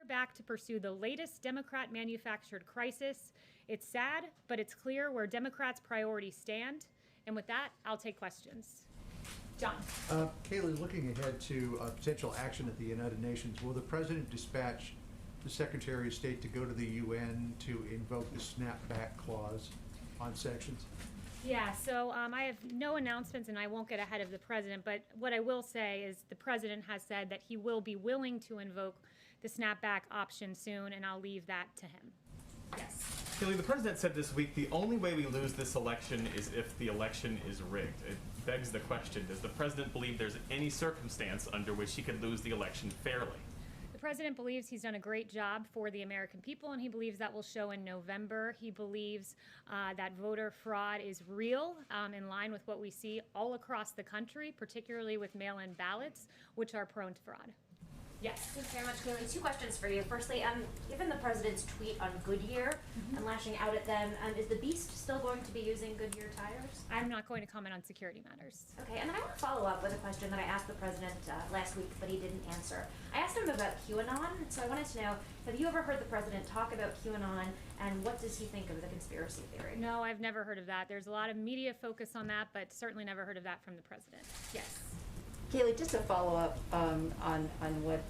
Back to pursue the latest Democrat-manufactured crisis. It's sad, but it's clear where Democrats' priorities stand. And with that, I'll take questions. John. Kayleigh, looking ahead to potential action at the United Nations, will the President dispatch the Secretary of State to go to the UN to invoke the snapback clause on sanctions? Yeah, so I have no announcements and I won't get ahead of the President, but what I will say is the President has said that he will be willing to invoke the snapback option soon, and I'll leave that to him. Yes. Kayleigh, the President said this week, the only way we lose this election is if the election is rigged. It begs the question, does the President believe there's any circumstance under which he could lose the election fairly? The President believes he's done a great job for the American people, and he believes that will show in November. He believes that voter fraud is real, in line with what we see all across the country, particularly with mail-in ballots, which are prone to fraud. Yes. Thanks very much, Kayleigh. Two questions for you. Firstly, given the President's tweet on Goodyear and lashing out at them, is the Beast still going to be using Goodyear tires? I'm not going to comment on security matters. Okay, and then I want to follow up with a question that I asked the President last week, but he didn't answer. I asked him about QAnon, so I wanted to know, have you ever heard the President talk about QAnon, and what does he think of the conspiracy theory? No, I've never heard of that. There's a lot of media focus on that, but certainly never heard of that from the President. Yes. Kayleigh, just to follow up on what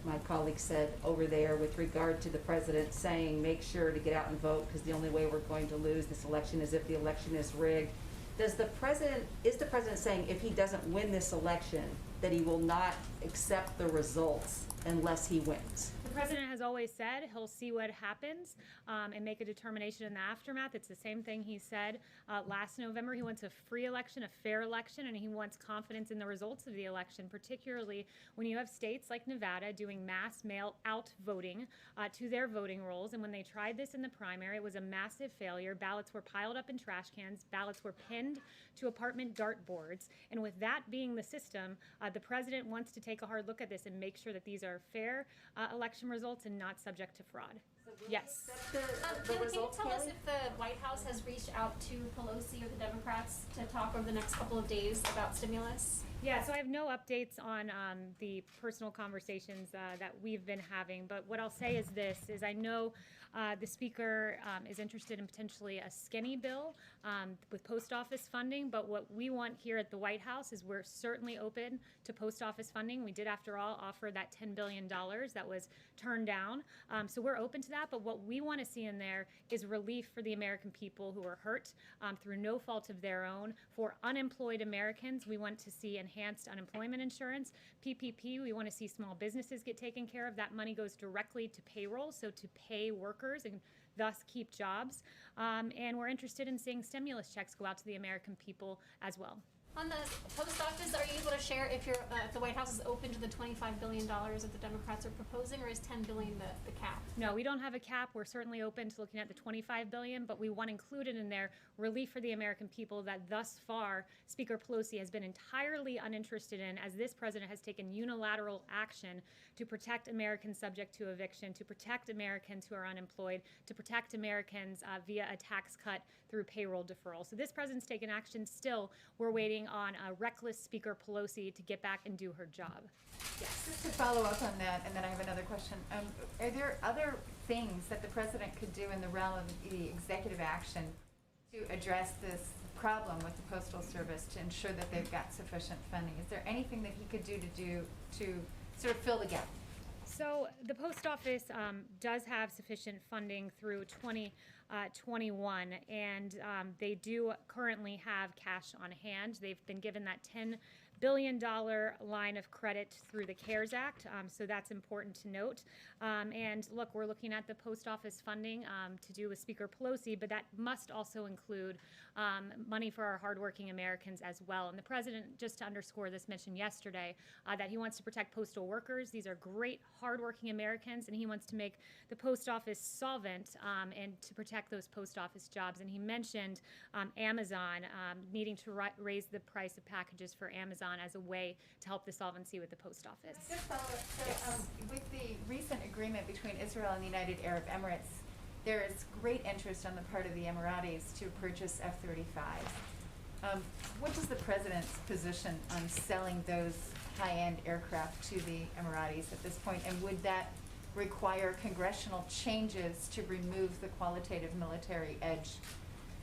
my colleague said over there with regard to the President saying make sure to get out and vote because the only way we're going to lose this election is if the election is rigged. Is the President saying if he doesn't win this election that he will not accept the results unless he wins? The President has always said he'll see what happens and make a determination in the aftermath. It's the same thing he said last November. He wants a free election, a fair election, and he wants confidence in the results of the election, particularly when you have states like Nevada doing mass mail-out voting to their voting rolls. And when they tried this in the primary, it was a massive failure. Ballots were piled up in trash cans. Ballots were pinned to apartment dartboards. And with that being the system, the President wants to take a hard look at this and make sure that these are fair election results and not subject to fraud. So yes. Can you tell us if the White House has reached out to Pelosi or the Democrats to talk over the next couple of days about stimulus? Yeah, so I have no updates on the personal conversations that we've been having, but what I'll say is this, is I know the Speaker is interested in potentially a skinny bill with post office funding, but what we want here at the White House is we're certainly open to post office funding. We did, after all, offer that $10 billion that was turned down, so we're open to that, but what we want to see in there is relief for the American people who are hurt through no fault of their own. For unemployed Americans, we want to see enhanced unemployment insurance. PPP, we want to see small businesses get taken care of. That money goes directly to payroll, so to pay workers and thus keep jobs. And we're interested in seeing stimulus checks go out to the American people as well. On the post office, are you able to share if the White House is open to the $25 billion that the Democrats are proposing, or is $10 billion the cap? No, we don't have a cap. We're certainly open to looking at the $25 billion, but we want included in there relief for the American people that thus far Speaker Pelosi has been entirely uninterested in, as this President has taken unilateral action to protect Americans subject to eviction, to protect Americans who are unemployed, to protect Americans via a tax cut through payroll deferral. So this President's taken action. Still, we're waiting on a reckless Speaker Pelosi to get back and do her job. Yes. Just to follow up on that, and then I have another question. Are there other things that the President could do in the realm of the executive action to address this problem with the Postal Service to ensure that they've got sufficient funding? Is there anything that he could do to sort of fill the gap? So the post office does have sufficient funding through 2021, and they do currently have cash on hand. They've been given that $10 billion line of credit through the CARES Act, so that's important to note. And look, we're looking at the post office funding to do with Speaker Pelosi, but that must also include money for our hardworking Americans as well. And the President, just to underscore this, mentioned yesterday that he wants to protect postal workers. These are great, hardworking Americans, and he wants to make the post office solvent and to protect those post office jobs. And he mentioned Amazon needing to raise the price of packages for Amazon as a way to help the solvency with the post office. Just follow up. So, with the recent agreement between Israel and the United Arab Emirates, there is great interest on the part of the Emiratis to purchase F-35s. What is the President's position on selling those high-end aircraft to the Emiratis at this point, and would that require congressional changes to remove the qualitative military edge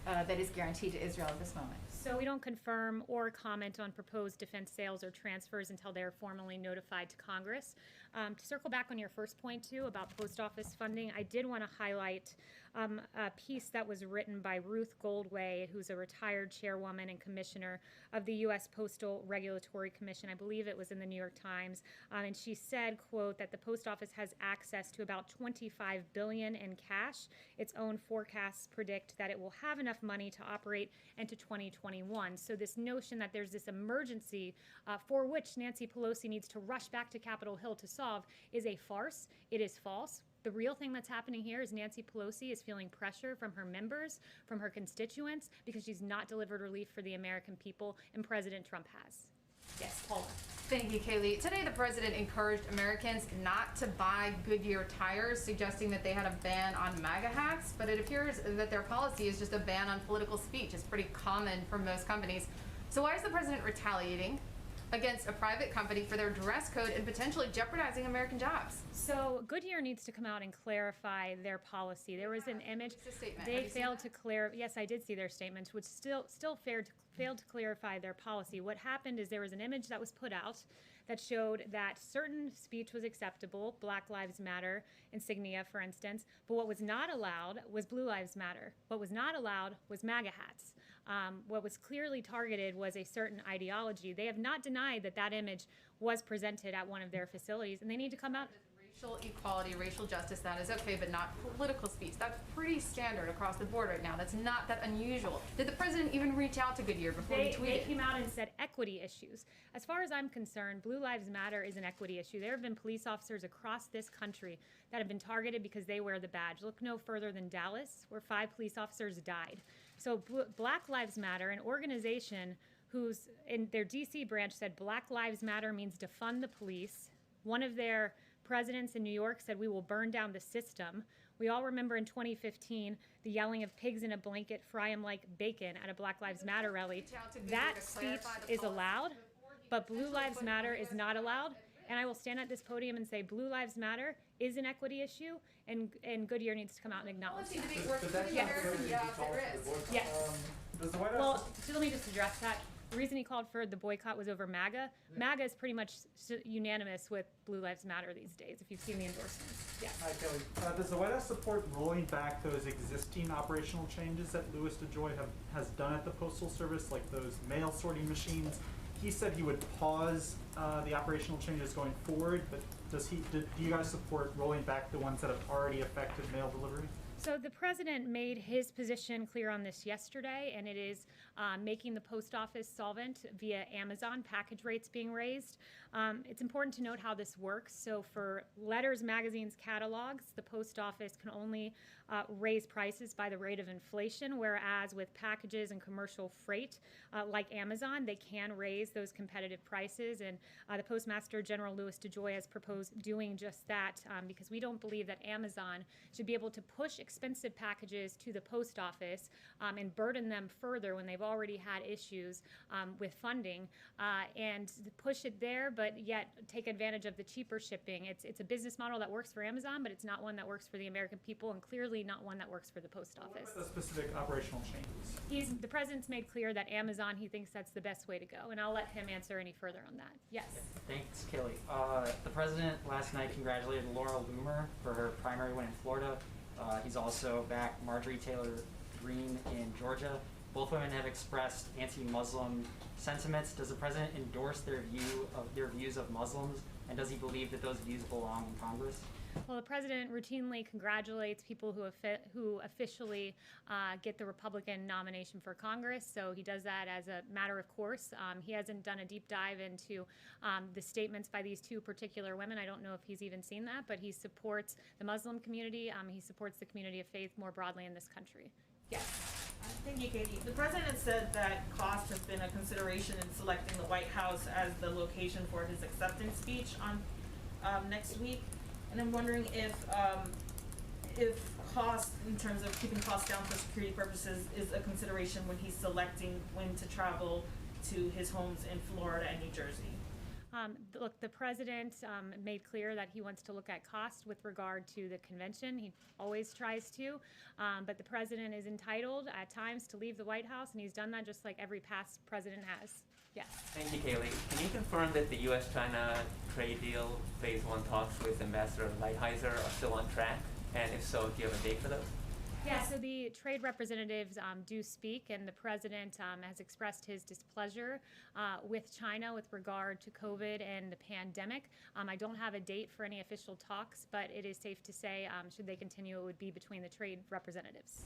that is guaranteed to Israel at this moment? So we don't confirm or comment on proposed defense sales or transfers until they're formally notified to Congress. To circle back on your first point, too, about post office funding, I did want to highlight a piece that was written by Ruth Goldway, who's a retired chairwoman and commissioner of the U.S. Postal Regulatory Commission. I believe it was in the New York Times. And she said, quote, that the post office has access to about $25 billion in cash. Its own forecasts predict that it will have enough money to operate into 2021. So this notion that there's this emergency for which Nancy Pelosi needs to rush back to Capitol Hill to solve is a farce. It is false. The real thing that's happening here is Nancy Pelosi is feeling pressure from her members, from her constituents, because she's not delivered relief for the American people, and President Trump has. Yes, Paula. Thank you, Kayleigh. Today, the president encouraged Americans not to buy Goodyear tires, suggesting that they had a ban on MAGA hats, but it appears that their policy is just a ban on political speech. It's pretty common for most companies. So why is the president retaliating against a private company for their dress code and potentially jeopardizing American jobs? So Goodyear needs to come out and clarify their policy. There was an image. It's a statement. Have They you seen failed that? to clarify. Yes, I did see their statements, which still failed to clarify their policy. What happened is there was an image that was put out that showed that certain speech was acceptable, Black Lives Matter insignia, for instance, but what was not allowed was Blue Lives Matter. What was not allowed was MAGA hats. What was clearly targeted was a certain ideology. They have not denied that that image was presented at one of their facilities, and they need to come out. Racial equality, racial justice, that is okay, but not political speech. That's pretty standard across the board right now. That's not that unusual. Did the president even reach out to Goodyear before he They tweeted? came out and said equity issues. As far as I'm concerned, Blue Lives Matter is an equity issue. There have been police officers across this country that have been targeted because they wear the badge. Look no further than Dallas, where 5 police officers died. So Black Lives Matter, an organization whose in their DC branch said Black Lives Matter means defund the police. One of their presidents in New York said we will burn down the system. We all remember in 2015 the yelling of pigs in a blanket, fry 'em like bacon at a Black Lives Matter rally. That speech is allowed, but Blue Lives Matter is not allowed. And I will stand at this podium and say Blue Lives Matter is an equity issue, and Goodyear needs to come out and acknowledge Policy that. to be worth putting Yes. American jobs at risk. Yes. Does the White House Well, so let me just address that. The reason he called for the boycott was over MAGA. MAGA is pretty much unanimous with Blue Lives Matter these days, if you've seen the endorsements. Yes. Hi, Kelly. Does the White House support rolling back those existing operational changes that Louis DeJoy has done at the Postal Service, like those mail sorting machines? He said he would pause the operational changes going forward, but do you guys support rolling back the ones that have already affected mail delivery? So the president made his position clear on this yesterday, and it is making the post office solvent via Amazon, package rates being raised. It's important to note how this works. So for letters, magazines, catalogs, the post office can only raise prices by the rate of inflation, whereas with packages and commercial freight, like Amazon, they can raise those competitive prices. And the Postmaster General Louis DeJoy has proposed doing just that because we don't believe that Amazon should be able to push expensive packages to the post office and burden them further when they've already had issues with funding and push it there, but yet take advantage of the cheaper shipping. It's a business model that works for Amazon, but it's not one that works for the American people, and clearly not one that works for the post office. What about the specific operational changes? The president's made clear that Amazon, he thinks that's the best way to go, and I'll let him answer any further on that. Yes. Thanks, Kayleigh. The president last night congratulated Laura Loomer for her primary win in Florida. He's also backed Marjorie Taylor Greene in Georgia. Both women have expressed anti-Muslim sentiments. Does the president endorse their views of Muslims, and does he believe that those views belong in Congress? Well, the president routinely congratulates people who officially get the Republican nomination for Congress, so he does that as a matter of course. He hasn't done a deep dive into the statements by these 2 particular women. I don't know if he's even seen that, but he supports the Muslim community. He supports the community of faith more broadly in this country. Yes. Thank you, Katie. The president said that cost has been a consideration in selecting the White House as the location for his acceptance speech on next week. And I'm wondering if cost, in terms of keeping costs down for security purposes, is a consideration when he's selecting when to travel to his homes in Florida and New Jersey. Look, the president made clear that he wants to look at cost with regard to the convention. He always tries to, but the president is entitled at times to leave the White House, and he's done that just like every past president has. Yes. Thank you, Kayleigh. Can you confirm that the U.S.-China trade deal phase 1 talks with Ambassador Lighthizer are still on track? And if so, do you have a date for those? Yeah, so the trade representatives do speak, and the president has expressed his displeasure with China with regard to COVID and the pandemic. I don't have a date for any official talks, but it is safe to say, should they continue, it would be between the trade representatives.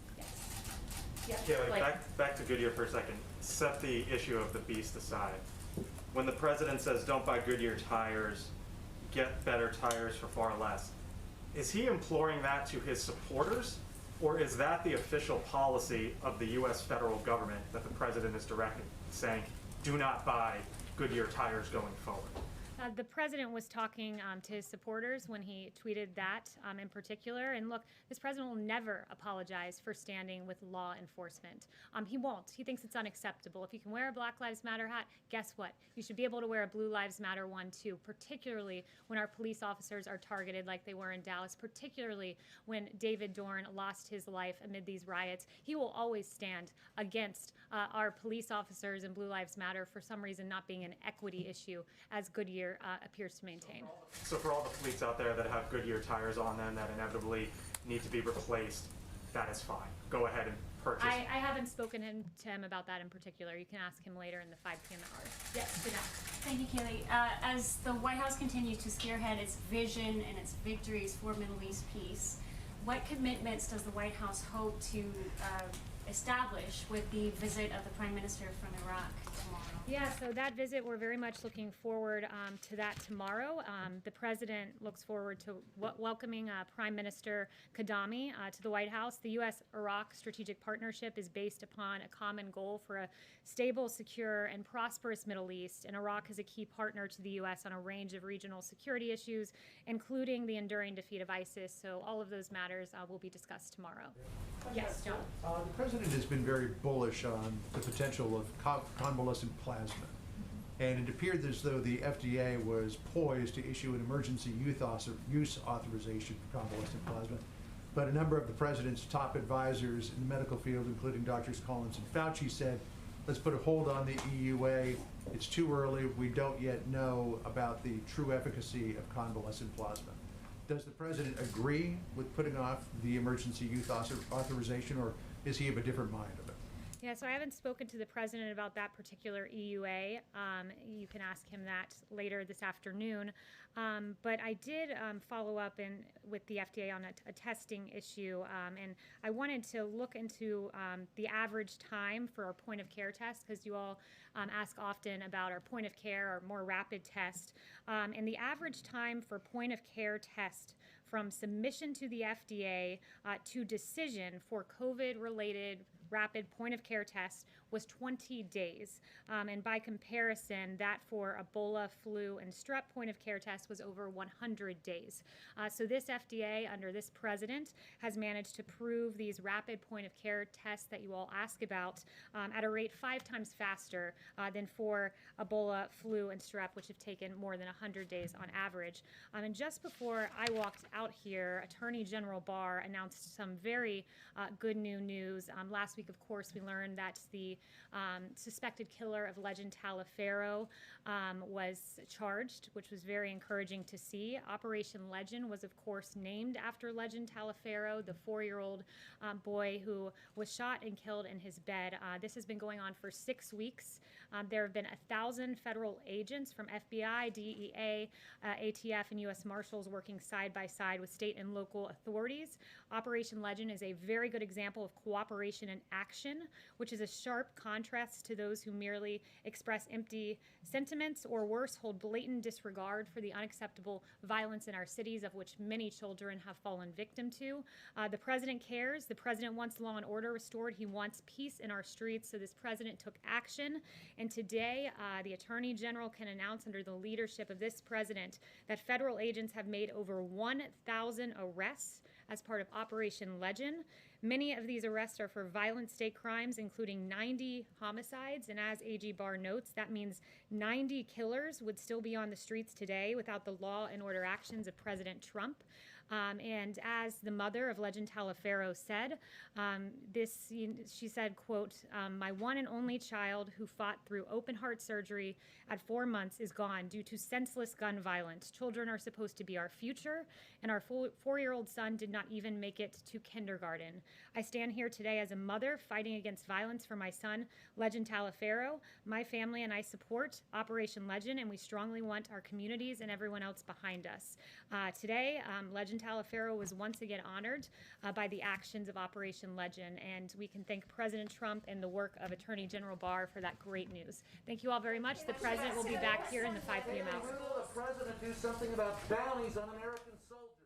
Yes. Kayleigh, back to Goodyear for a second. Set the issue of the beast aside. When the president says don't buy Goodyear tires, get better tires for far less, is he imploring that to his supporters? Or is that the official policy of the U.S. federal government that the president is directing, saying, do not buy Goodyear tires going forward? The president was talking to his supporters when he tweeted that in particular. And look, this president will never apologize for standing with law enforcement. He won't. He thinks it's unacceptable. If you can wear a Black Lives Matter hat, guess what? You should be able to wear a Blue Lives Matter one too, particularly when our police officers are targeted like they were in Dallas, particularly when David Dorn lost his life amid these riots. He will always stand against our police officers and Blue Lives Matter for some reason not being an equity issue, as Goodyear appears to maintain. So for all the fleets out there that have Goodyear tires on them that inevitably need to be replaced, that is fine. Go ahead and purchase. I haven't spoken to him about that in particular. You can ask him later in the 5 p.m. hour. Yes, good enough. Thank you, Kayleigh. As the White House continues to spearhead its vision and its victories for Middle East peace, what commitments does the White House hope to establish with the visit of the Prime Minister from Iraq tomorrow? Yeah, so that visit, we're very much looking forward to that tomorrow. The president looks forward to welcoming Prime Minister Kadami to the White House. The U.S.-Iraq strategic partnership is based upon a common goal for a stable, secure, and prosperous Middle East, and Iraq is a key partner to the U.S. on a range of regional security issues, including the enduring defeat of ISIS. So all of those matters will be discussed tomorrow. Yes, John? The president has been very bullish on the potential of convalescent plasma. And it appeared as though the FDA was poised to issue an emergency use authorization for convalescent plasma. But a number of the president's top advisors in the medical field, including Drs. Collins and Fauci, said, let's put a hold on the EUA. It's too early. We don't yet know about the true efficacy of convalescent plasma. Does the president agree with putting off the emergency use authorization, or is he of a different mind of it? Yeah, so I haven't spoken to the president about that particular EUA. You can ask him that later this afternoon. But I did follow up with the FDA on a testing issue, and I wanted to look into the average time for our point-of-care test, because you all ask often about our point-of-care or more rapid test. And the average time for point-of-care test from submission to the FDA to decision for COVID-related rapid point-of-care test was 20 days. And by comparison, that for Ebola, flu, and strep point-of-care test was over 100 days. So this FDA, under this president, has managed to prove these rapid point-of-care tests that you all ask about at a rate 5 times faster than for Ebola, flu, and strep, which have taken more than 100 days on average. And just before I walked out here, Attorney General Barr announced some very good new news. Last week, of course, we learned that the suspected killer of Legend Taliaferro was charged, which was very encouraging to see. Operation Legend was, of course, named after Legend Taliaferro, the 4-year-old boy who was shot and killed in his bed. This has been going on for 6 weeks. There have been 1,000 federal agents from FBI, DEA, ATF, and U.S. Marshals working side by side with state and local authorities. Operation Legend is a very good example of cooperation in action, which is a sharp contrast to those who merely express empty sentiments or worse, hold blatant disregard for the unacceptable violence in our cities, of which many children have fallen victim to. The president cares. The president wants law and order restored. He wants peace in our streets. So this president took action. And today, the Attorney General can announce under the leadership of this president that federal agents have made over 1,000 arrests as part of Operation Legend. Many of these arrests are for violent state crimes, including 90 homicides. And as AG Barr notes, that means 90 killers would still be on the streets today without the law and order actions of President Trump. And as the mother of Legend Taliaferro said, she said, quote, "My one and only child who fought through open heart surgery at 4 months is gone due to senseless gun violence. Children are supposed to be our future, and our 4-year-old son did not even make it to kindergarten. I stand here today as a mother fighting against violence for my son, Legend Taliaferro. My family and I support Operation Legend, and we strongly want our communities and everyone else behind us." Today, Legend Taliaferro was once again honored by the actions of Operation Legend, and we can thank President Trump and the work of Attorney General Barr for that great news. Thank you all very much. The President will be back here in the 5 p.m. hour. Will the President do something about bounties on American soldiers?